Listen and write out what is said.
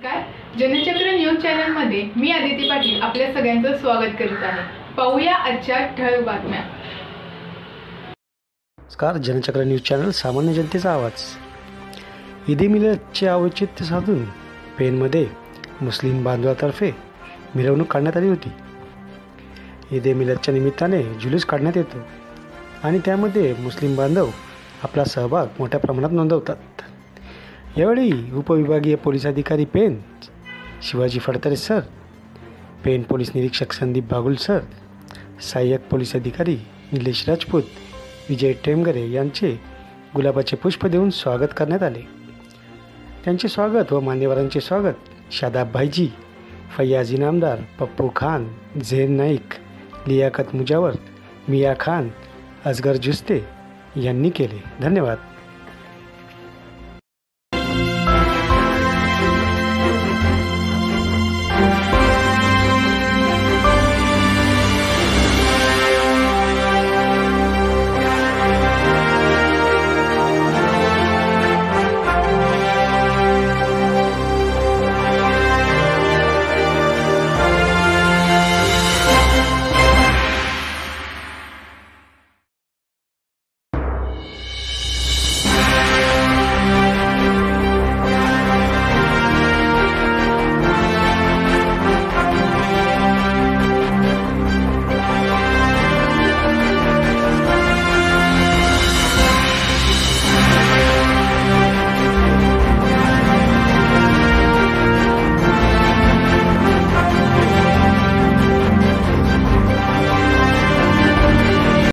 नमस्कार. जनचक्र न्यूज चॅनलमध्ये मी आदिती पाटील आपल्या सगळ्यांचं स्वागत करीत आहे. पाहूया आजच्या ठळक बातम्या. नमस्कार. जनचक्र न्यूज चॅनल, सामान्य जनतेचा आवाज. ईद मिलादचे औचित्य साधून पेणमध्ये मुस्लिम बांधवातर्फे मिरवणूक काढण्यात आली होती. ईद मिलादच्या निमित्ताने जुलूस काढण्यात येतो आणि त्यामध्ये मुस्लिम बांधव आपला सहभाग मोठ्या प्रमाणात नोंदवतात. यावेळी उपविभागीय पोलीस अधिकारी पेण शिवाजी फडतरे सर, पेण पोलीस निरीक्षक संदीप बागुल सर, सहाय्यक पोलीस अधिकारी निलेश राजपूत, विजय टेमगरे यांचे गुलाबाचे पुष्प देऊन स्वागत करण्यात आले. त्यांचे स्वागत व मान्यवरांचे स्वागत शादाब भाईजी, फैयाज इनामदार, पप्पू खान, झेन नाईक, लियाकत मुजावर, मिया खान, असगर जुस्ते यांनी केले. धन्यवाद.